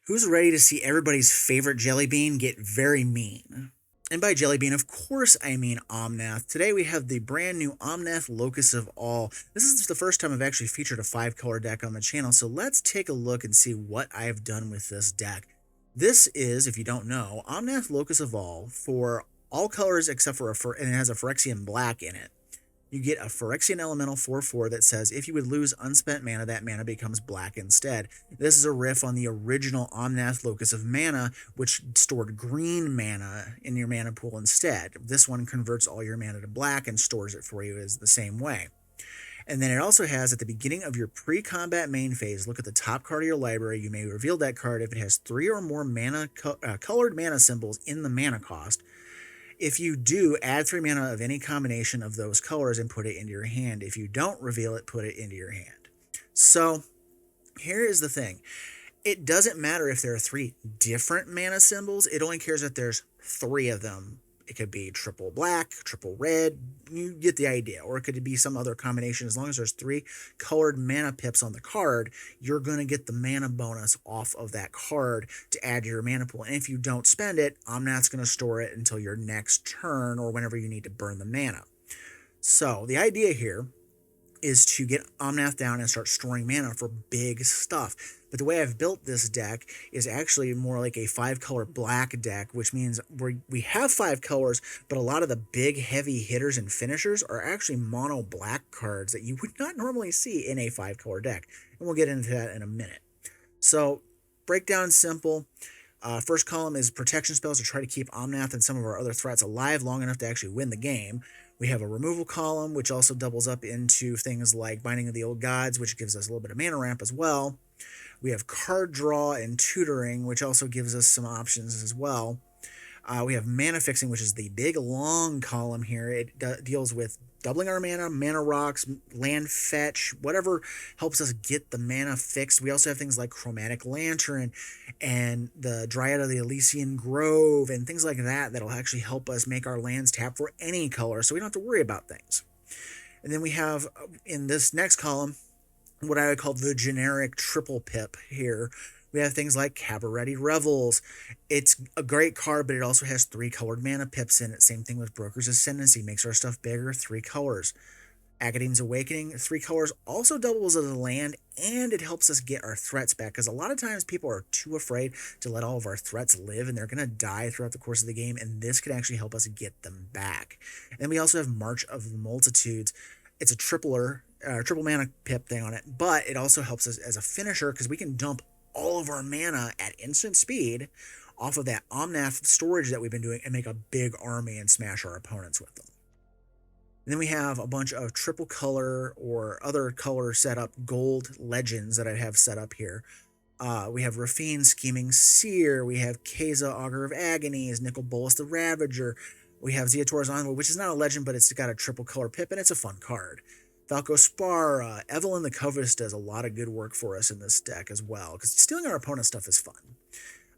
Who's ready to see everybody's favorite Jellybean get very mean? And by Jellybean, of course, I mean Omnath. Today we have the brand new Omnath Locus of All. This is the first time I've actually featured a 5-color deck on the channel, so let's take a look and see what I've done with this deck. This is, if you don't know, Omnath Locus of All for all colors except for and it has a Phyrexian black in it. You get a Phyrexian Elemental 4/4 that says if you would lose unspent mana, that mana becomes black instead. This is a riff on the original Omnath Locus of Mana, which stored green mana in your mana pool instead. This one converts all your mana to black and stores it for you as the same way. And then it also has, at the beginning of your pre-combat main phase, look at the top card of your library. You may reveal that card if it has 3 or more colored mana symbols in the mana cost. If you do, add 3 mana of any combination of those colors and put it into your hand. If you don't reveal it, put it into your hand. So here is the thing. It doesn't matter if there are 3 different mana symbols. It only cares that there's 3 of them. It could be triple black, triple red. You get the idea. Or it could be some other combination. As long as there's 3 colored mana pips on the card, you're going to get the mana bonus off of that card to add to your mana pool. And if you don't spend it, Omnath's going to store it until your next turn or whenever you need to burn the mana. So the idea here is to get Omnath down and start storing mana for big stuff. But the way I've built this deck is actually more like a 5-color black deck, which means we have 5 colors, but a lot of the big heavy hitters and finishers are actually mono black cards that you would not normally see in a 5-color deck. And we'll get into that in a minute. So breakdown simple. First column is protection spells to try to keep Omnath and some of our other threats alive long enough to actually win the game. We have a removal column, which also doubles up into things like Binding of the Old Gods, which gives us a little bit of mana ramp as well. We have card draw and tutoring, which also gives us some options as well. We have mana fixing, which is the big long column here. It deals with doubling our mana rocks, land fetch, whatever helps us get the mana fixed. We also have things like Chromatic Lantern and the Dryad of the Elysian Grove and things like that that'll actually help us make our lands tap for any color, so we don't have to worry about things. And then we have, in this next column, what I would call the generic triple pip here. We have things like Cabaret Revels. It's a great card, but it also has 3 colored mana pips in it. Same thing with Broker's Ascendancy. Makes our stuff bigger, 3 colors. Academ's Awakening, 3 colors, also doubles as a land, and it helps us get our threats back, because a lot of times people are too afraid to let all of our threats live, and they're going to die throughout the course of the game, and this could actually help us get them back. And then we also have March of the Multitudes. It's a triple mana pip thing on it, but it also helps us as a finisher, because we can dump all of our mana at instant speed off of that Omnath storage that we've been doing and make a big army and smash our opponents with them. And then we have a bunch of triple color or other color setup gold legends that I have set up here. We have Rafine, Scheming Seer. We have Teysa, Augur of Agonies, Nicol, Bolas the Ravager. We have Zeator's Envoy, which is not a legend, but it's got a triple color pip, and it's a fun card. Falco Spara, Evelyn the Covetous does a lot of good work for us in this deck as well, because stealing our opponent's stuff is fun.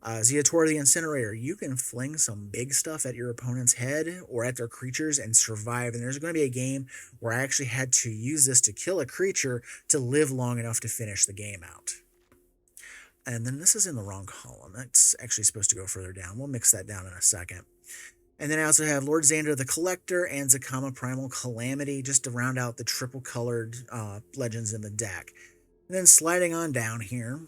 Zeator the Incinerator, you can fling some big stuff at your opponent's head or at their creatures and survive, and there's going to be a game where I actually had to use this to kill a creature to live long enough to finish the game out. And then this is in the wrong column. That's actually supposed to go further down. We'll mix that down in a second. And then I also have Lord Xander the Collector and Zakama Primal Calamity, just to round out the triple-colored legends in the deck. And then sliding on down here,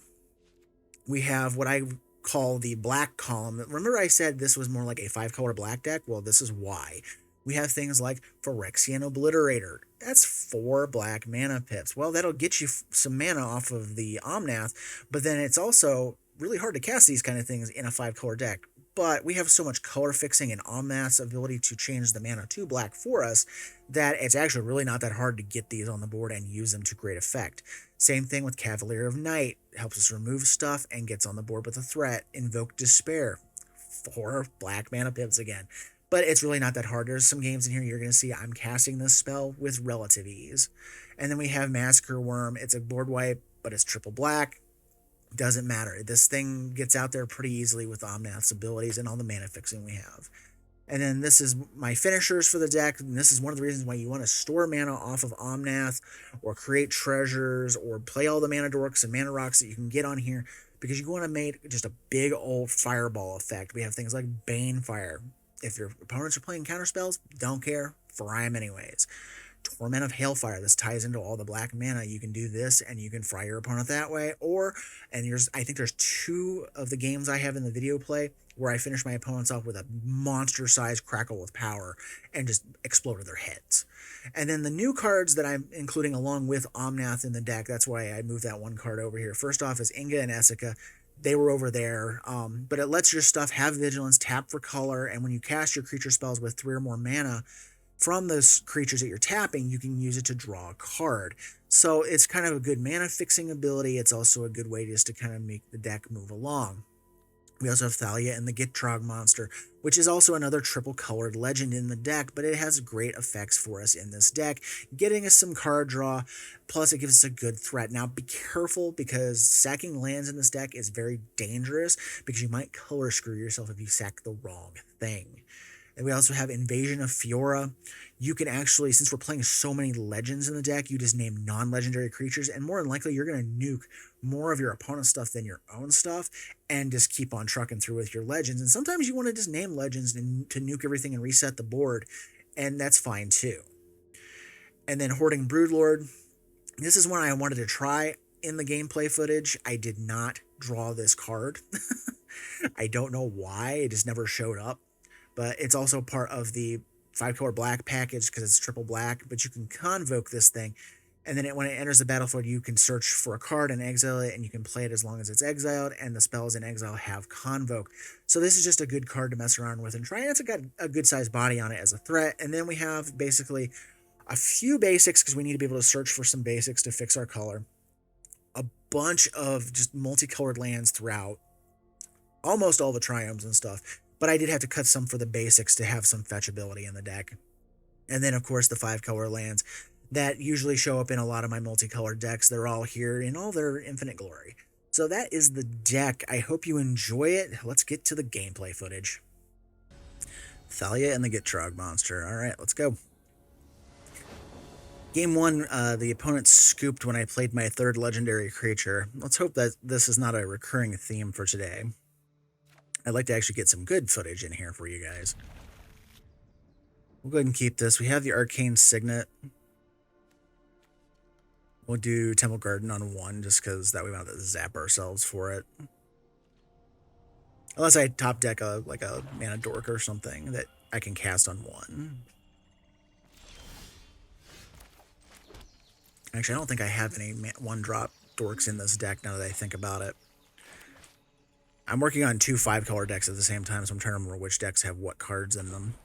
we have what I call the black column. Remember I said this was more like a 5-color black deck? Well, this is why. We have things like Phyrexian Obliterator. That's 4 black mana pips. Well, that'll get you some mana off of the Omnath, but then it's also really hard to cast these kind of things in a 5-color deck. But we have so much color fixing and Omnath's ability to change the mana to black for us that it's actually really not that hard to get these on the board and use them to great effect. Same thing with Cavalier of Night. Helps us remove stuff and gets on the board with a threat. Invoke Despair. 4 black mana pips again. But it's really not that hard. There's some games in here you're going to see I'm casting this spell with relative ease. And then we have Massacre Worm. It's a board wipe, but it's triple black. Doesn't matter. This thing gets out there pretty easily with Omnath's abilities and all the mana fixing we have. And then this is my finishers for the deck, and this is one of the reasons why you want to store mana off of Omnath or create treasures or play all the mana dorks and mana rocks that you can get on here, because you want to make just a big old fireball effect. We have things like Bane Fire. If your opponents are playing counter spells, don't care, fry them anyways. Torment of Hailfire. This ties into all the black mana. You can do this and you can fry your opponent that way. Or, and I think there's 2 of the games I have in the video play where I finish my opponents off with a monster-sized crackle with power and just exploded their heads. And then the new cards that I'm including along with Omnath in the deck, that's why I moved that one card over here. First off is Inga and Essica. They were over there, but it lets your stuff have vigilance, tap for color, and when you cast your creature spells with 3 or more mana, from those creatures that you're tapping, you can use it to draw a card. So it's kind of a good mana fixing ability. It's also a good way just to kind of make the deck move along. We also have Thalia and the Gitrog monster, which is also another triple colored legend in the deck, but it has great effects for us in this deck, getting us some card draw, plus it gives us a good threat. Now be careful because sacking lands in this deck is very dangerous because you might color screw yourself if you sack the wrong thing. And we also have Invasion of Fiora. You can actually, since we're playing so many legends in the deck, you just name non-legendary creatures, and more than likely you're going to nuke more of your opponent's stuff than your own stuff, and just keep on trucking through with your legends. And sometimes you want to just name legends to nuke everything and reset the board, and that's fine too. And then Hoarding Broodlord. This is one I wanted to try in the gameplay footage. I did not draw this card. I don't know why, it just never showed up. But it's also part of the 5-color black package because it's triple black. But you can convoke this thing, and then when it enters the battlefield, you can search for a card and exile it, and you can play it as long as it's exiled, and the spells in exile have convoke. So this is just a good card to mess around with and try. It's got a good-sized body on it as a threat. And then we have basically a few basics because we need to be able to search for some basics to fix our color. A bunch of just multicolored lands throughout. Almost all the triomes and stuff. But I did have to cut some for the basics to have some fetchability in the deck. And then, of course, the 5-color lands that usually show up in a lot of my multicolored decks. They're all here in all their infinite glory. So that is the deck. I hope you enjoy it. Let's get to the gameplay footage. Thalia and the Gitrog monster. All right, let's go. Game 1, the opponent scooped when I played my 3rd legendary creature. Let's hope that this is not a recurring theme for today. I'd like to actually get some good footage in here for you guys. We'll go ahead and keep this. We have the Arcane Signet. We'll do Temple Garden on 1 just because that way we don't have to zap ourselves for it. Unless I top deck like a Mana Dork or something that I can cast on 1. Actually, I don't think I have any 1-drop Dorks in this deck now that I think about it. I'm working on 2 5-color decks at the same time, so I'm trying to remember which decks have what cards in them.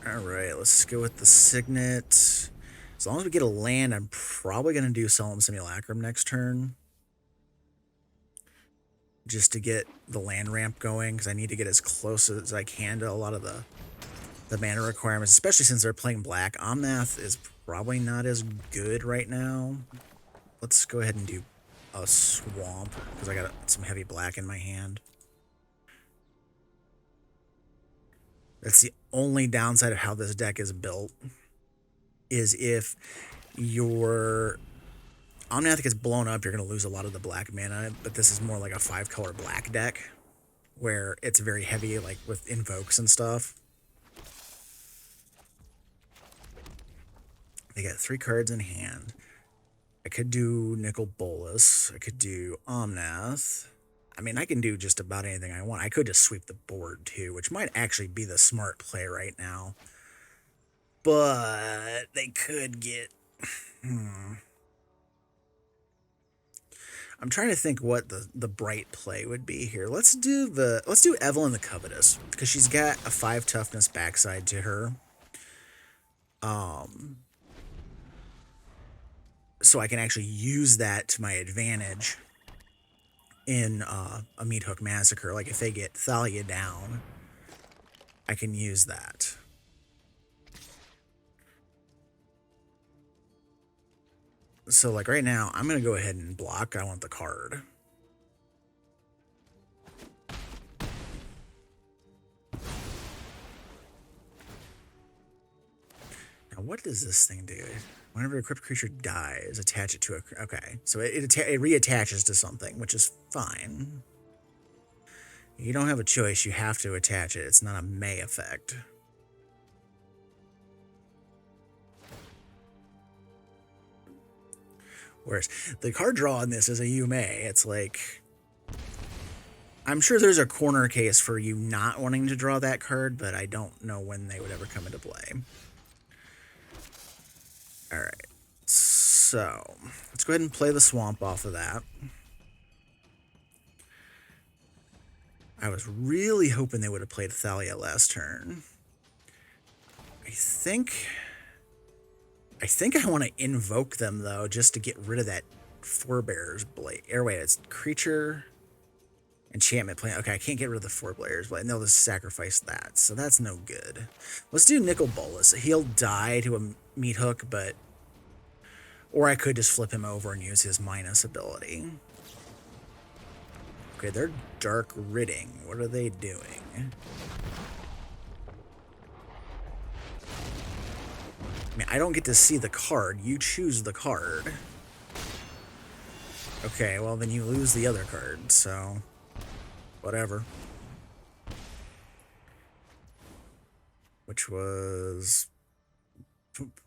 Alright, let's go with the Signet. As long as we get a land, I'm probably going to do Solemn Simulacrum next turn. Just to get the land ramp going, because I need to get as close as I can to a lot of the mana requirements, especially since they're playing black. Omnath is probably not as good right now. Let's go ahead and do a swamp, because I got some heavy black in my hand. That's the only downside of how this deck is built, is if your Omnath gets blown up, you're going to lose a lot of the black mana, but this is more like a 5-color black deck, where it's very heavy, like with invokes and stuff. They got 3 cards in hand. I could do Nicol Bolas. I could do Omnath. I mean, I can do just about anything I want. I could just sweep the board, too, which might actually be the smart play right now. But they could get... I'm trying to think what the bright play would be here. Let's do Evelyn the Covetous, because she's got a 5 toughness backside to her. So I can actually use that to my advantage in a Meat Hook Massacre. Like if they get Thalia down, I can use that. So like right now, I'm going to go ahead and block. I want the card. Now What does this thing do? Whenever a equipped creature dies, attach it to a... Okay, so it reattaches to something, which is fine. You don't have a choice. You have to attach it. It's not a May effect. Whereas the card draw on this is a you may. It's like... I'm sure there's a corner case for you not wanting to draw that card, but I don't know when they would ever come into play. Alright, so let's go ahead and play the swamp off of that. I was really hoping they would have played Thalia last turn. I think I want to invoke them, though, just to get rid of that Forebear's Blade. Wait, it's creature... enchantment plan. Okay, I can't get rid of the Forebear's Blade. No, let's sacrifice that. So that's no good. Let's do Nicol Bolas. He'll die to a meat hook, but... Or I could just flip him over and use his minus ability. Okay, they're dark ridding. What are they doing? I mean, I don't get to see the card. You choose the card. Okay, well then you lose the other card, so... whatever. Which was...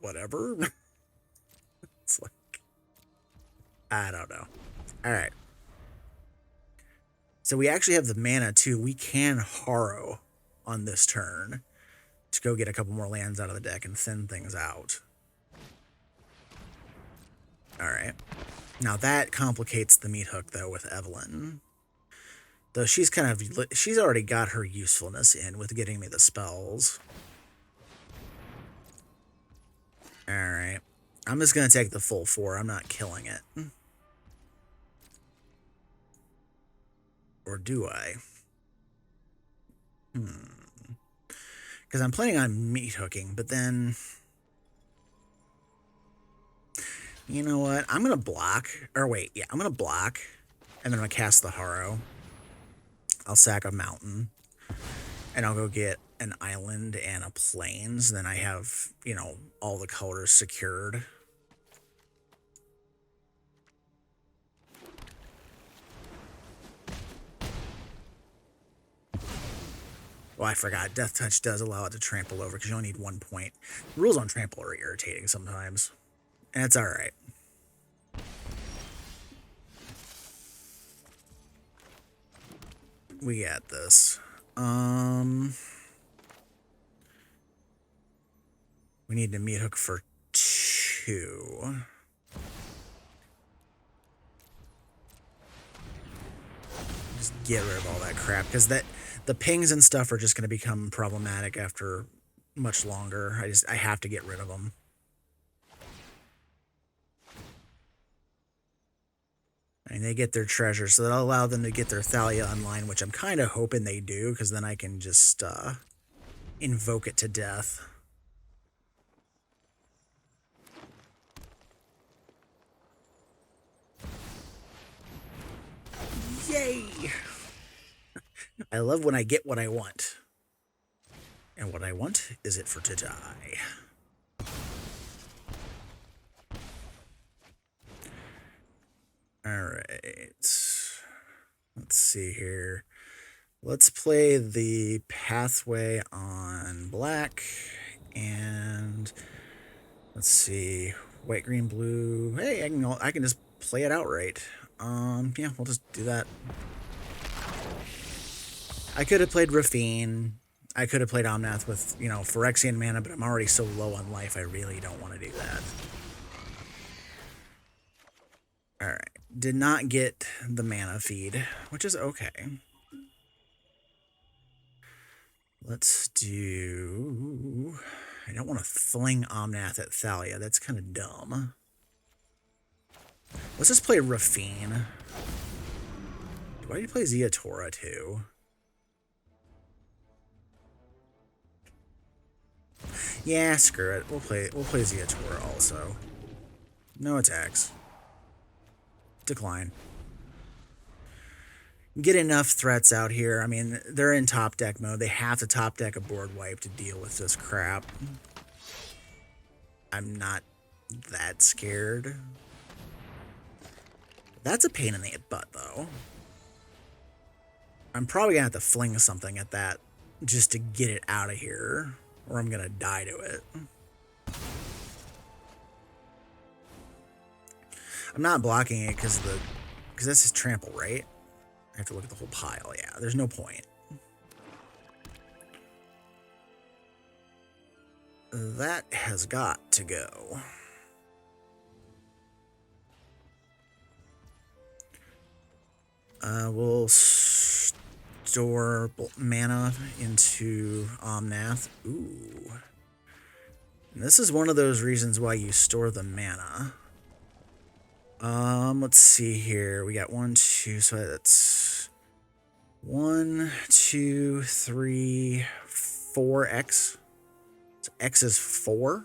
whatever? It's like... I don't know. Alright. So we actually have the mana, too. We can Harrow on this turn to go get a couple more lands out of the deck and thin things out. Alright. Now that complicates the meat hook, though, with Evelyn. Though she's kind of... she's already got her usefulness in with getting me the spells. Alright. I'm just going to take the full 4. I'm not killing it. Or do I? Because I'm planning on meat hooking, but then... you know what? I'm going to block. Or wait, yeah, I'm going to block. And then I'm going to cast the Harrow. I'll sack a mountain. And I'll go get an island and a plains. Then I have, you know, all the colors secured. Well, I forgot. Death Touch does allow it to trample over because you only need 1 point. The rules on trample are irritating sometimes. And it's alright. We got this. We need to meat hook for 2. Just get rid of all that crap, because the pings and stuff are just going to become problematic after much longer. I have to get rid of them. And they get their treasure, so that'll allow them to get their Thalia online, which I'm kind of hoping they do, because then I can just invoke it to death. Yay! I love when I get what I want. And what I want is it for to die. Alright. Let's see here. Let's play the pathway on black. And let's see. White, green, blue. Hey, I can just play it outright. Yeah, we'll just do that. I could have played Rafine. I could have played Omnath with, you know, Phyrexian mana, but I'm already so low on life, I really don't want to do that. Alright. Did not get the mana feed, which is okay. Let's do... I don't want to fling Omnath at Thalia. That's kind of dumb. Let's just play Rafine. Why do you play Ziatora too? Yeah, screw it. We'll play Ziatora also. No attacks. Decline. Get enough threats out here. I mean, they're in top deck mode. They have to top deck a board wipe to deal with this crap. I'm not that scared. That's a pain in the butt, though. I'm probably gonna have to fling something at that just to get it out of here, or I'm gonna die to it. I'm not blocking it because that's his trample, right? I have to look at the whole pile. Yeah, there's no point. That has got to go. We'll store mana into Omnath. Ooh. And this is one of those reasons why you store the mana. Let's see here. We got 1, 2, so that's 1, 2, 3, 4 X. So X is 4.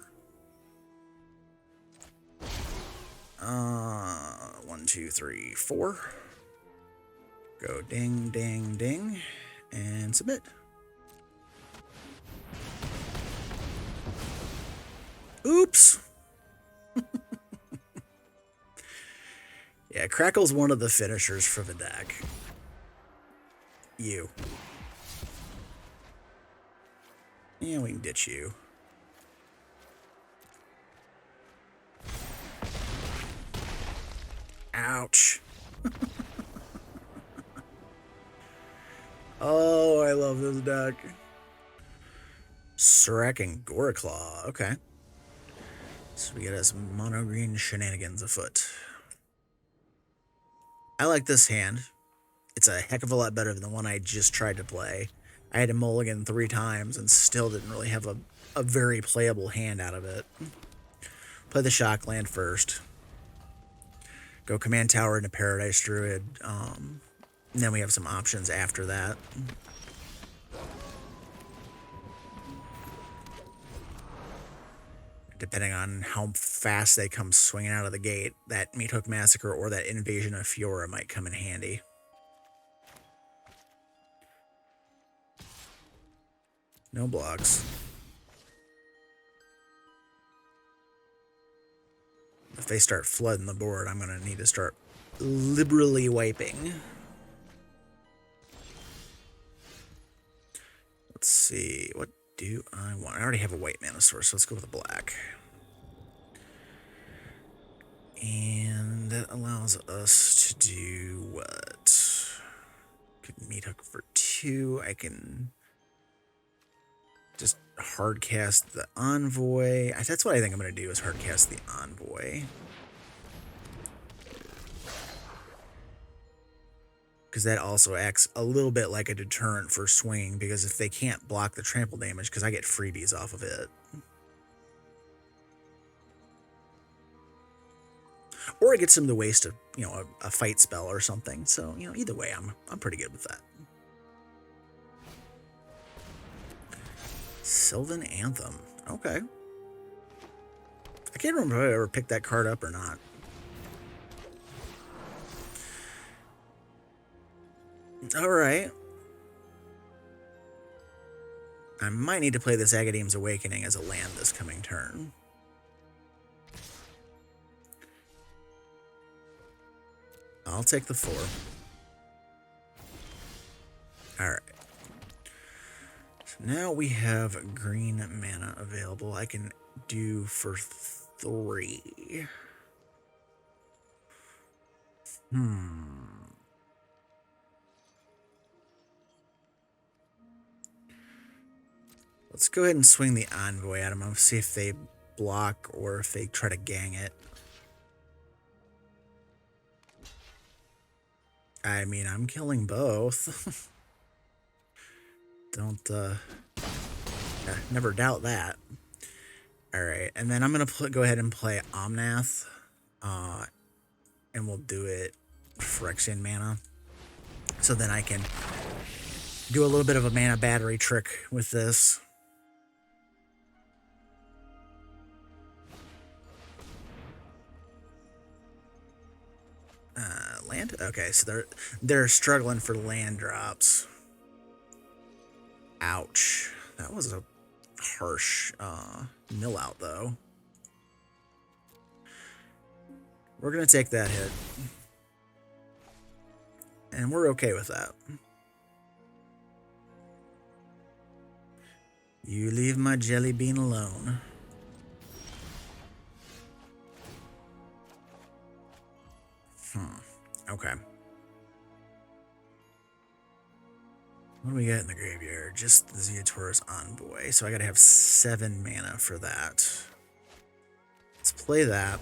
1, 2, 3, 4. Go ding, ding, ding, and submit. Oops. Yeah, Crackle's one of the finishers for the deck. You. Yeah, we can ditch you. Ouch. Oh, I love this deck. Surrak and Goreclaw. Okay. So we got some mono green shenanigans afoot. I like this hand. It's a heck of a lot better than the one I just tried to play. I had to mulligan 3 times and still didn't really have a very playable hand out of it. Play the shock land first. Go command tower into Paradise Druid. And then we have some options after that. Depending on how fast they come swinging out of the gate, that Meat Hook Massacre or that Invasion of Fiora might come in handy. No blocks. If they start flooding the board, I'm going to need to start liberally wiping. Let's see. What do I want? I already have a white mana source, so let's go with a black. And that allows us to do what? Could Meat Hook for 2. I can just hard cast the Envoy. That's what I think I'm going to do, is hard cast the Envoy. Because that also acts a little bit like a deterrent for swinging, because if they can't block the trample damage, because I get freebies off of it. Or it gets them to waste a fight spell or something. So, either way, I'm pretty good with that. Sylvan Anthem. Okay. I can't remember if I ever picked that card up or not. Alright. I might need to play this Agadeem's Awakening as a land this coming turn. I'll take the 4. Alright. So now we have green mana available. I can do for 3. Let's go ahead and swing the Envoy at them. I'll see if they block or if they try to gang it. I mean, I'm killing both. Don't, never doubt that. Alright, and then I'm going to go ahead and play Omnath. And we'll do it Phyrexian mana. So then I can do a little bit of a mana battery trick with this. Land? Okay, so they're struggling for land drops. Ouch. That was a harsh mill out, though. We're going to take that hit. And we're okay with that. You leave my jelly bean alone. Okay. What do we got in the graveyard? Just the Zeatora's Envoy. So I gotta have 7 mana for that. Let's play that.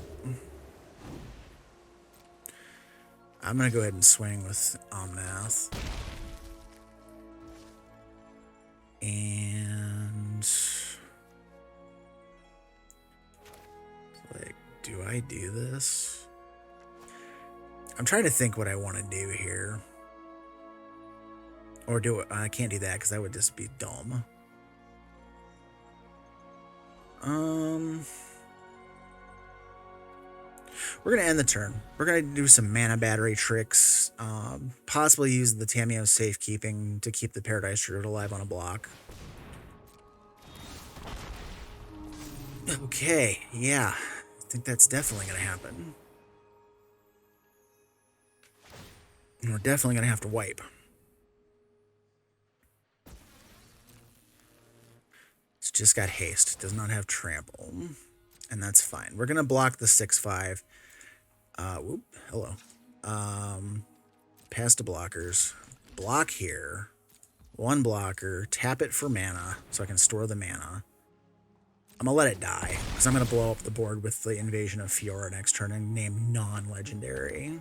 I'm gonna go ahead and swing with Omnath. And like, do I do this? I'm trying to think what I want to do here. Or do it. I can't do that because that would just be dumb. We're going to end the turn. We're going to do some mana battery tricks. Possibly use the Tamiyo safekeeping to keep the Paradise Druid alive on a block. Okay, yeah. I think that's definitely going to happen. And we're definitely going to have to wipe. It's just got haste. It does not have trample. And that's fine. We're going to block the 6/5. Whoop, hello. Pass to blockers. Block here. 1 blocker. Tap it for mana so I can store the mana. I'm going to let it die because I'm going to blow up the board with the Invasion of Fiora next turn and name non-legendary.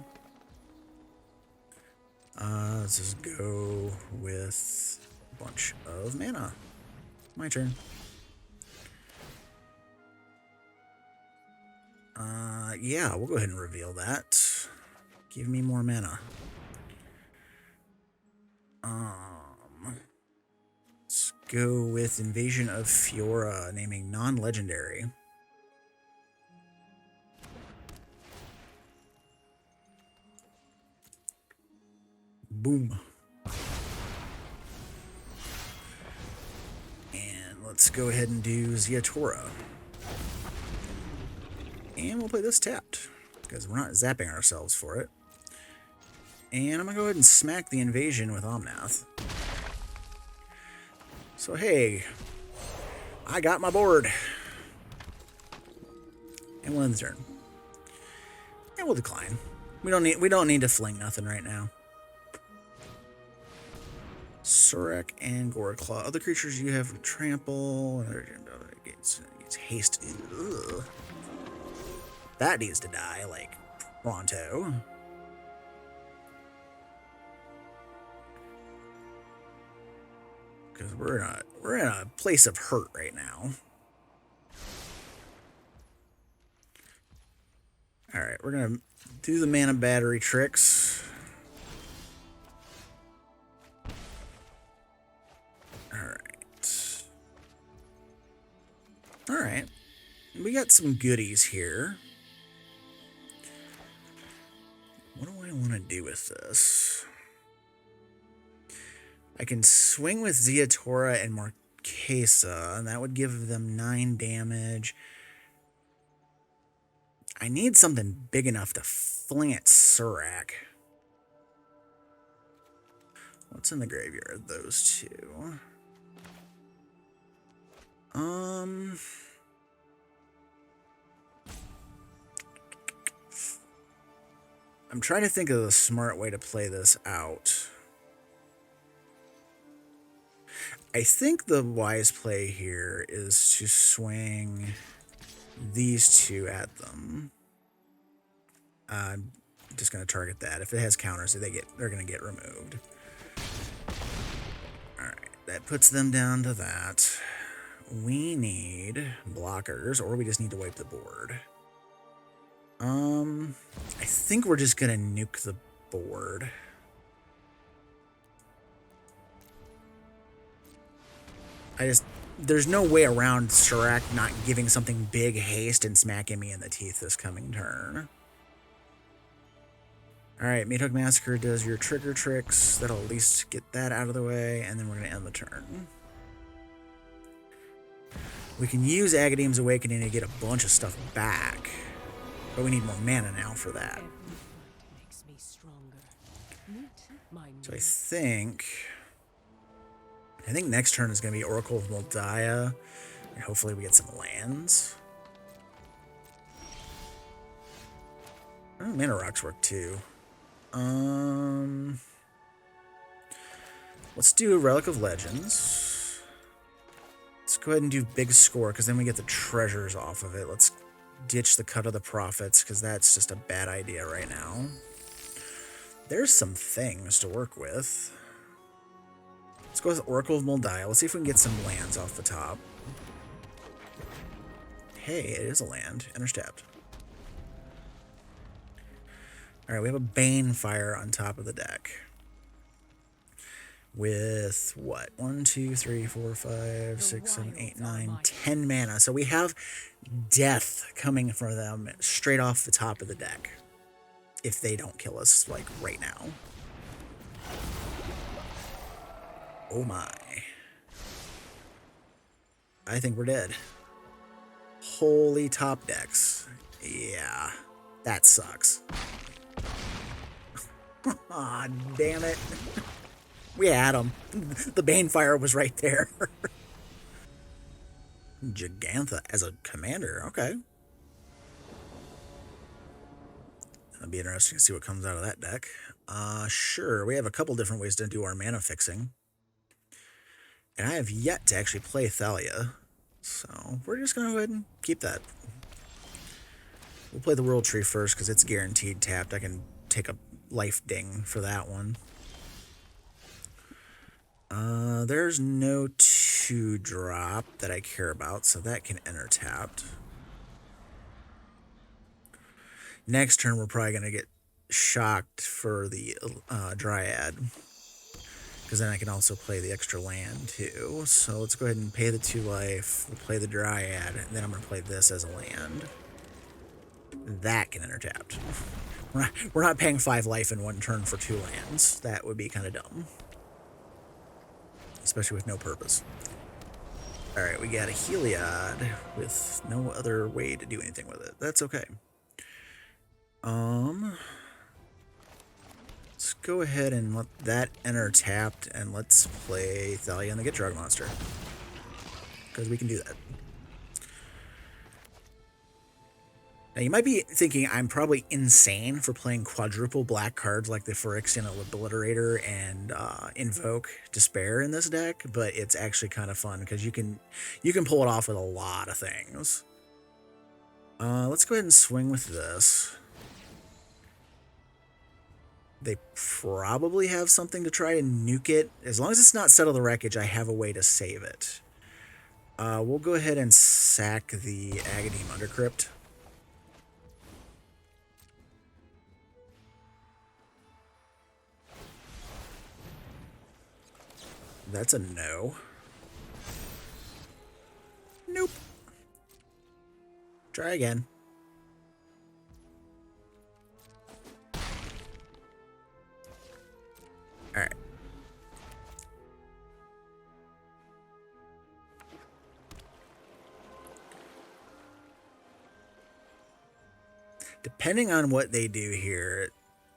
Let's just go with a bunch of mana. My turn. Yeah, we'll go ahead and reveal that. Give me more mana. Let's go with Invasion of Fiora, naming non-legendary. Boom. And let's go ahead and do Zeatora. And we'll play this tapped, because we're not zapping ourselves for it. And I'm going to go ahead and smack the invasion with Omnath. So hey, I got my board. And we'll end the turn. And we'll decline. We don't need to fling nothing right now. Surrak and Goreclaw. Other creatures you have trample. It's haste. Ugh. That needs to die, like, pronto. Because we're in a place of hurt right now. Alright, we're gonna do the mana battery tricks. Alright. We got some goodies here. What do I want to do with this? I can swing with Zeatora and Marquesa, and that would give them 9 damage. I need something big enough to fling at Surrak. What's in the graveyard? Those two. I'm trying to think of the smart way to play this out. I think the wise play here is to swing these two at them. I'm just going to target that. If it has counters, they're going to get removed. Alright, that puts them down to that. We need blockers, or we just need to wipe the board. I think we're just gonna nuke the board. There's no way around Surrak not giving something big haste and smacking me in the teeth this coming turn. Alright, Meathook Massacre does your trigger tricks. That'll at least get that out of the way, and then we're gonna end the turn. We can use Agadeem's Awakening to get a bunch of stuff back. But we need more mana now for that. So I think next turn is going to be Oracle of Moldiah, and hopefully we get some lands. Oh, mana rocks work too. Let's do a Relic of Legends. Let's go ahead and do big score, because then we get the treasures off of it. Let's ditch the Cut of the Prophets, because that's just a bad idea right now. There's some things to work with. Let's go with Oracle of Moldiah. Let's see if we can get some lands off the top. Hey, it is a land. Enters tapped. Alright, we have a Banefire on top of the deck. With what? 1, 2, 3, 4, 5, 6, 7, 8, 9, 10 mana. So we have death coming from them straight off the top of the deck. If they don't kill us, like, right now. Oh my. I think we're dead. Holy top decks. Yeah, that sucks. Aw, damn it. We had him. The Banefire was right there. Jegantha as a commander, okay. That'd be interesting to see what comes out of that deck. Sure, we have a couple different ways to do our mana fixing. And I have yet to actually play Thalia. So we're just going to go ahead and keep that. We'll play the World Tree first because it's guaranteed tapped. I can take a life ding for that one. There's no 2-drop that I care about, so that can enter tapped. Next turn, we're probably going to get shocked for the Dryad, because then I can also play the extra land too. So let's go ahead and pay the 2 life, we'll play the Dryad, and then I'm going to play this as a land. That can enter tapped. We're not paying 5 life in one turn for 2 lands. That would be kind of dumb. Especially with no purpose. Alright, we got a Heliod with no other way to do anything with it. That's okay. Let's go ahead and let that enter tapped, and let's play Thalia and the Gitrog monster. Because we can do that. Now, you might be thinking I'm probably insane for playing quadruple black cards like the Phyrexian Obliterator and Invoke Despair in this deck, but it's actually kind of fun because you can pull it off with a lot of things. Let's go ahead and swing with this. They probably have something to try to nuke it. As long as it's not Settle the Wreckage, I have a way to save it. We'll go ahead and sack the Agadeem Undercrypt. That's a no. Nope. Try again. Alright. Depending on what they do here,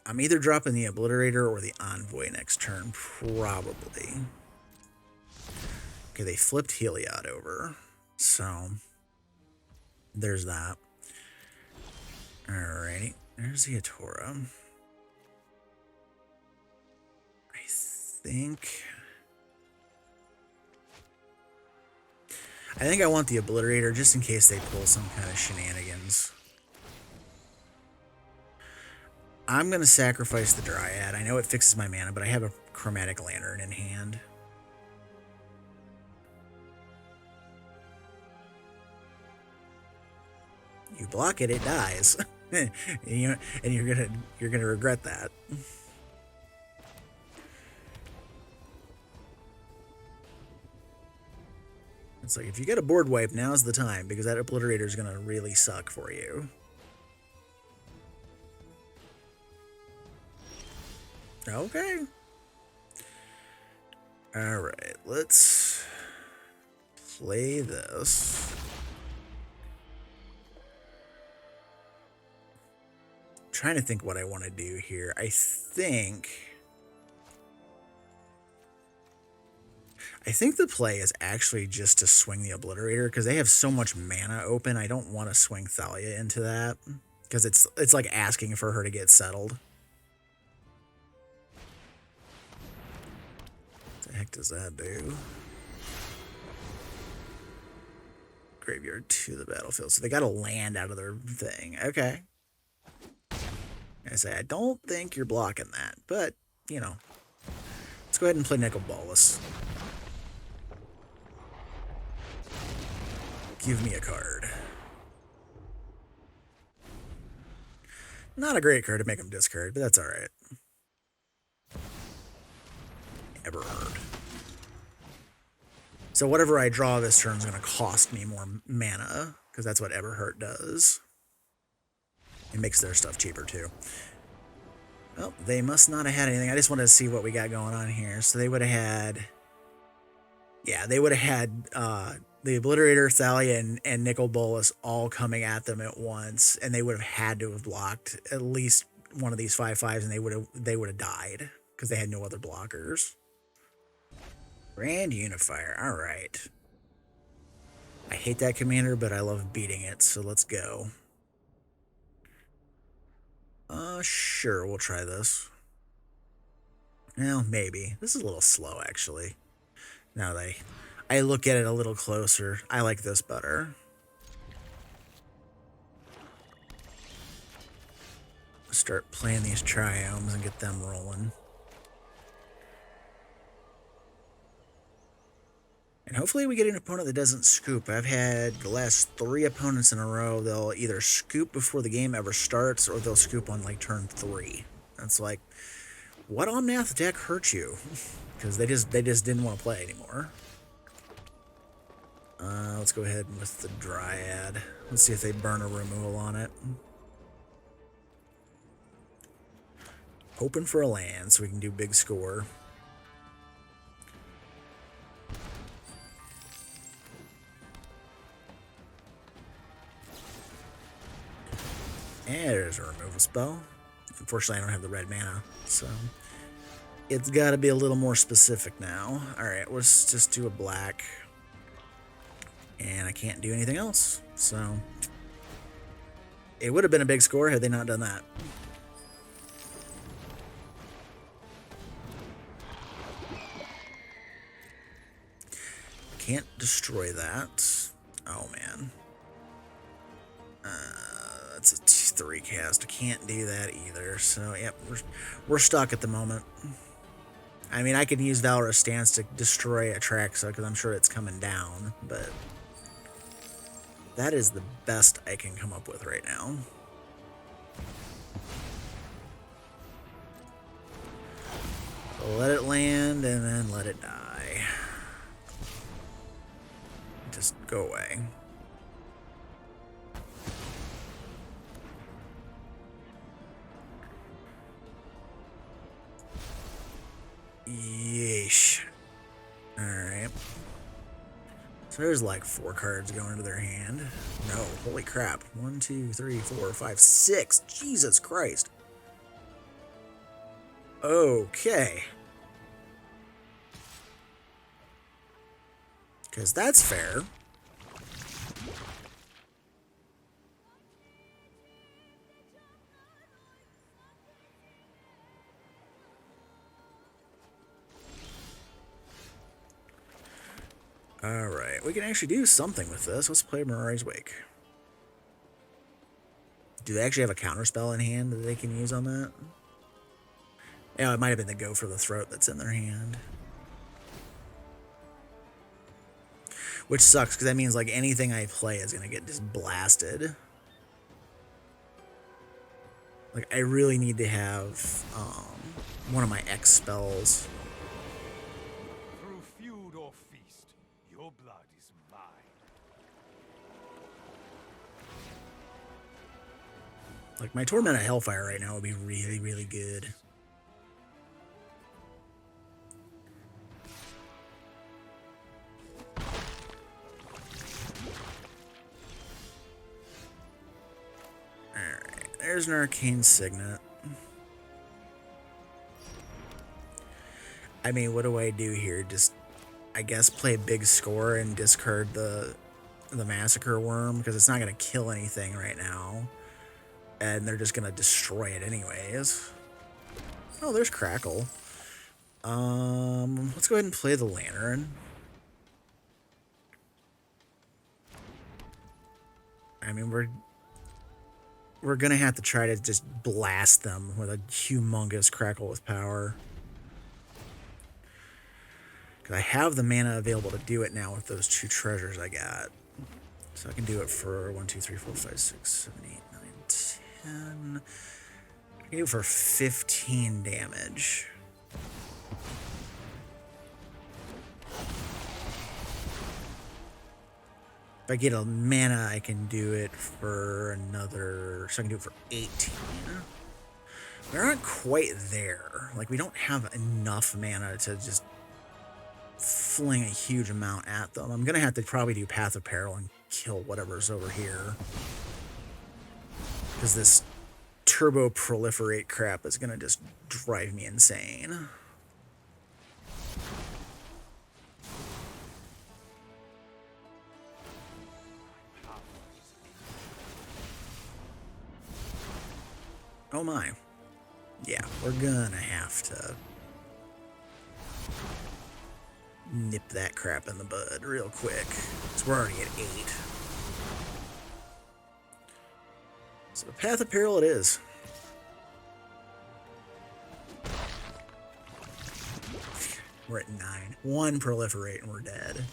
I'm either dropping the Obliterator or the Envoy next turn, probably. Okay, they flipped Heliod over, so there's that. Alrighty, there's the Atora. I think I want the Obliterator just in case they pull some kind of shenanigans. I'm going to sacrifice the Dryad. I know it fixes my mana, but I have a Chromatic Lantern in hand. You block it, it dies. and you're gonna regret that. It's like, if you get a board wipe, now's the time, because that Obliterator is gonna really suck for you. Okay. Alright, let's play this. trying to think what I want to do here. I think the play is actually just to swing the Obliterator because they have so much mana open. I don't want to swing Thalia into that because it's like asking for her to get settled. What the heck does that do? Graveyard to the battlefield. So they got to land out of their thing. Okay. I say, I don't think you're blocking that, but, you know. Let's go ahead and play Nicol Bolas. Give me a card. Not a great card to make him discard, but that's alright. Ever heard. So whatever I draw this turn is going to cost me more mana, because that's what Everhurt does. It makes their stuff cheaper, too. Well, they must not have had anything. I just wanted to see what we got going on here. So they would have had... Yeah, they would have had the Obliterator, Thalia, and Nicol Bolas all coming at them at once, and they would have had to have blocked at least one of these 5/5s, and they would have died, because they had no other blockers. Grand Unifier, alright. I hate that commander, but I love beating it, so let's go. Sure, we'll try this. Well, maybe. This is a little slow, actually. Now that I look at it a little closer, I like this better. Start playing these triomes and get them rolling. And hopefully we get an opponent that doesn't scoop. I've had the last 3 opponents in a row, they'll either scoop before the game ever starts, or they'll scoop on, like, turn 3. That's like, what Omnath deck hurt you? Because they just didn't want to play anymore. Let's go ahead with the Dryad. Let's see if they burn a removal on it. Hoping for a land so we can do big score. And there's a removal spell. Unfortunately, I don't have the red mana, so it's got to be a little more specific now. Alright, let's just do a black. And I can't do anything else, so it would have been a big score had they not done that. Can't destroy that. Oh, man. That's a 3 cast. I can't do that either. So, yep, we're stuck at the moment. I mean, I could use Valorous Stance to destroy Atraxa because I'm sure it's coming down, but that is the best I can come up with right now. Let it land and then let it die. Just go away. Yeesh. Alright. So there's like 4 cards going into their hand. No, holy crap. 1, 2, 3, 4, 5, 6. Jesus Christ. Okay. Because that's fair. Alright, we can actually do something with this. Let's play Mirari's Wake. Do they actually have a counterspell in hand that they can use on that? Yeah, it might have been the Go for the Throat that's in their hand. Which sucks, because that means like anything I play is going to get just blasted. Like, I really need to have one of my X spells. Through feud or feast, your blood is mine. Like, my Torment of Hellfire right now would be really, really good. There's There's an Arcane Signet. I mean, what do I do here? Just, I guess, play a big score and discard the Massacre Worm, because it's not going to kill anything right now. And they're just going to destroy it anyways. Oh, there's Crackle. Let's go ahead and play the Lantern. I mean, we're gonna have to try to just blast them with a humongous Crackle with power. Because I have the mana available to do it now with those 2 treasures I got. So I can do it for 1, 2, 3, 4, 5, 6, 7, 8, 9, 10. I can do it for 15 damage. If I get a mana, I can do it for another... So I can do it for 18. We're not quite there. Like, we don't have enough mana to just fling a huge amount at them. I'm going to have to probably do Path of Peril and kill whatever's over here. Because this turbo proliferate crap is going to just drive me insane. Oh my. Yeah, we're gonna have to nip that crap in the bud real quick. Because we're already at 8. So Path of Peril it is. We're at 9. 1 proliferate and we're dead.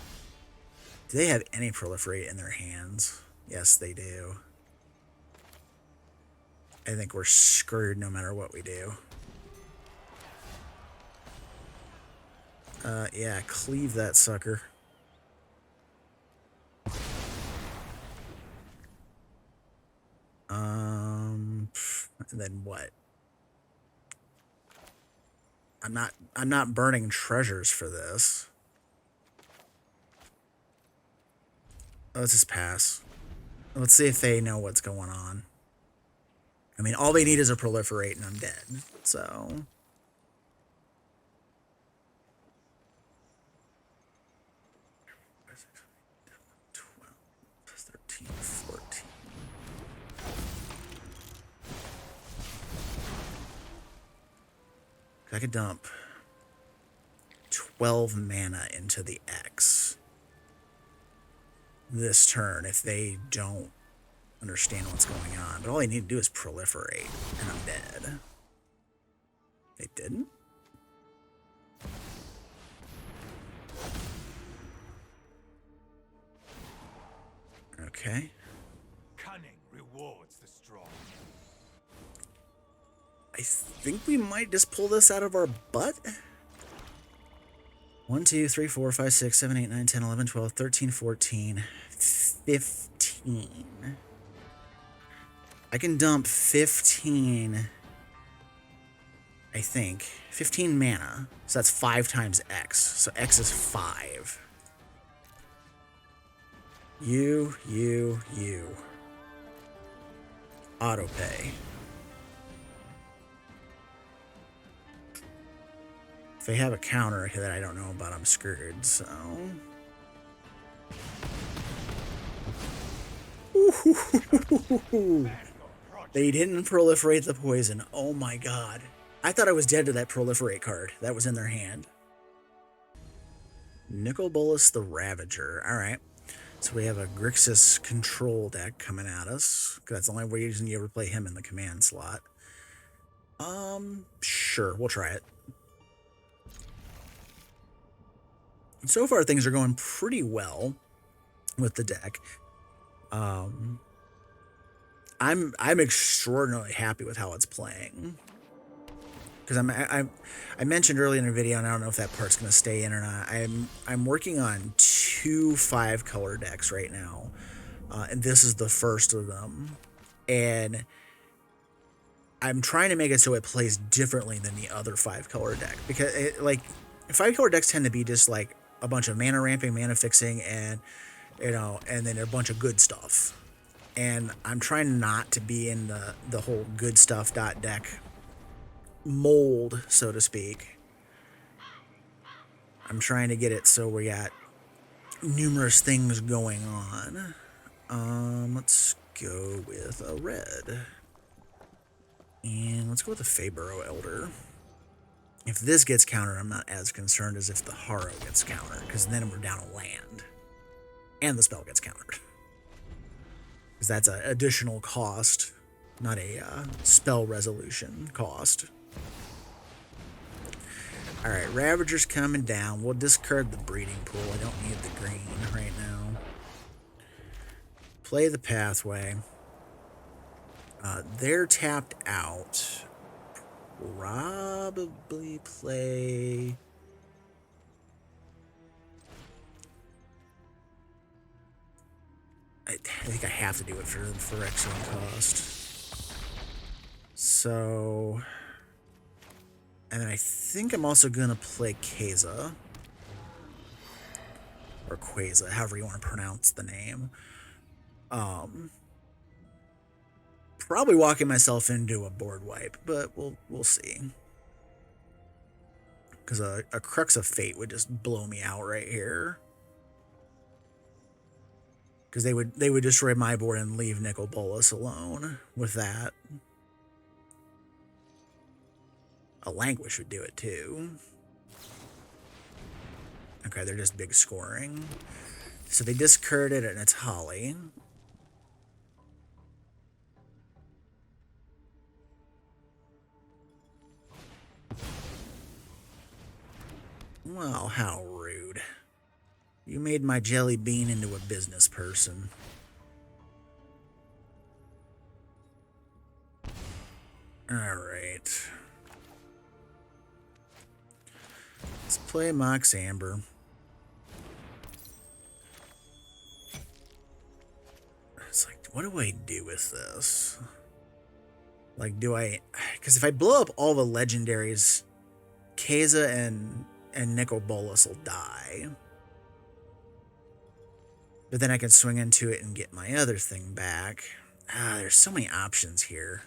Do they have any proliferate in their hands? Yes, they do. I think we're screwed no matter what we do. Yeah, cleave that sucker. And then what? I'm not burning treasures for this. Let's just pass. Let's see if they know what's going on. I mean, all they need is a proliferate and I'm dead, so... I could dump 12 mana into the X this turn if they don't understand what's going on. But all they need to do is proliferate, and I'm dead. They didn't? Okay. Cunning rewards the strong. I think we might just pull this out of our butt. 1, 2, 3, 4, 5, 6, 7, 8, 9, 10, 11, 12, 13, 14, 15. I can dump 15, I think. 15 mana. So that's 5 times X. So X is 5. You. Autopay. If they have a counter that I don't know about, I'm screwed, so... Ooh. They didn't proliferate the poison. Oh my god. I thought I was dead to that proliferate card that was in their hand. Nicol, Bolas the Ravager. Alright. So we have a Grixis control deck coming at us. That's the only reason you ever play him in the command slot. Sure. We'll try it. So far, things are going pretty well with the deck. I'm extraordinarily happy with how it's playing. Because I mentioned earlier in the video, and I don't know if that part's going to stay in or not. I'm working on 2 5-color decks right now, and this is the first of them. And I'm trying to make it so it plays differently than the other 5-color deck, because 5-color decks tend to be just like a bunch of mana ramping, mana fixing, and and then a bunch of good stuff. And I'm trying not to be in the whole good stuff deck mold, so to speak. I'm trying to get it so we got numerous things going on. Let's go with a red. And let's go with a Fabro Elder. If this gets countered, I'm not as concerned as if the Harrow gets countered, because then we're down a land. And the spell gets countered. Because that's an additional cost, not a spell resolution cost. Alright, Ravager's coming down. We'll discard the breeding pool. I don't need the green right now. Play the pathway. They're tapped out. Probably play... I think I have to do it for the Phyrexian cost. So... And then I think I'm also going to play Teysa. Or Queza, however you want to pronounce the name. Probably walking myself into a board wipe, but we'll see. Because a Crux of Fate would just blow me out right here. Because they would destroy my board and leave Nicol Bolas alone with that. A Languish would do it too. Okay, they're just big scoring. So they discarded it and it's Holly. Well, how rude. You made my Jellybean into a business person. Alright. Let's play Mox Amber. It's like, what do I do with this? Like, do I... Because if I blow up all the legendaries, Teysa and Nicol Bolas will die. But then I can swing into it and get my other thing back. There's so many options here.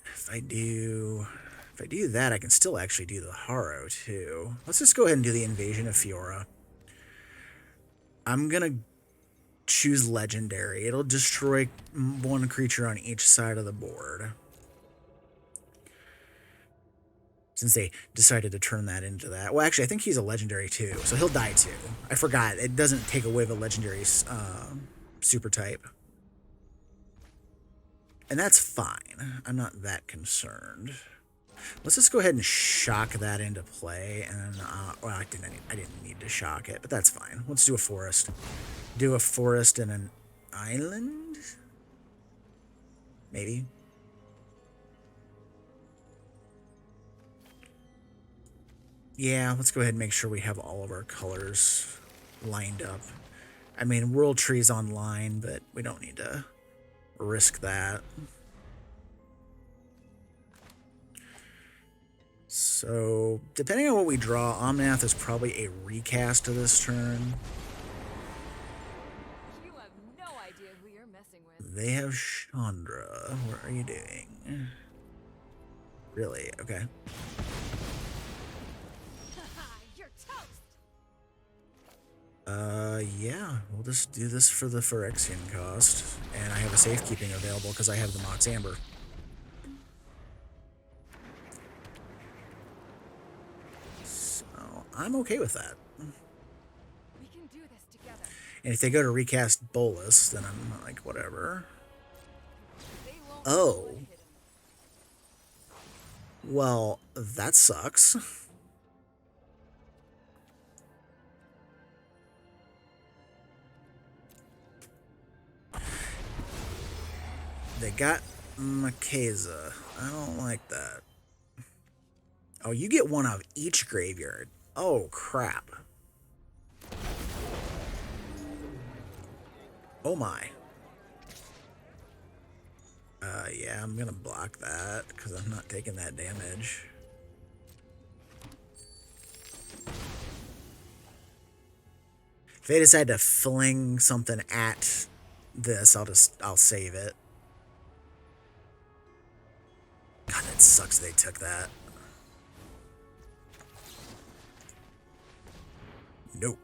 If I do that, I can still actually do the Harrow too. Let's just go ahead and do the Invasion of Fiora. I'm gonna choose Legendary. It'll destroy one creature on each side of the board. Since they decided to turn that into that. Well, actually, I think he's a Legendary too, so he'll die too. I forgot. It doesn't take away the Legendary super type. And that's fine. I'm not that concerned. Let's just go ahead and shock that into play. And well, I didn't need to shock it, but that's fine. Let's do a forest. Do a forest and an island? Maybe. Yeah, let's go ahead and make sure we have all of our colors lined up. I mean, World Tree's online, but we don't need to risk that. So, depending on what we draw, Omnath is probably a recast of this turn. You have no idea who you're messing with. They have Chandra. What are you doing? Really? Okay. You're toast. Yeah. We'll just do this for the Phyrexian cost. And I have a safekeeping available because I have the Mox Amber. I'm okay with that. We can do this together. And if they go to recast Bolas, then I'm like, whatever. They won't Oh. hit him. Well, that sucks. They got Makeza. I don't like that. Oh, you get one of each graveyard. Oh, crap. Oh, my. Yeah, I'm gonna block that, because I'm not taking that damage. If they decide to fling something at this, I'll save it. God, that sucks they took that. Nope.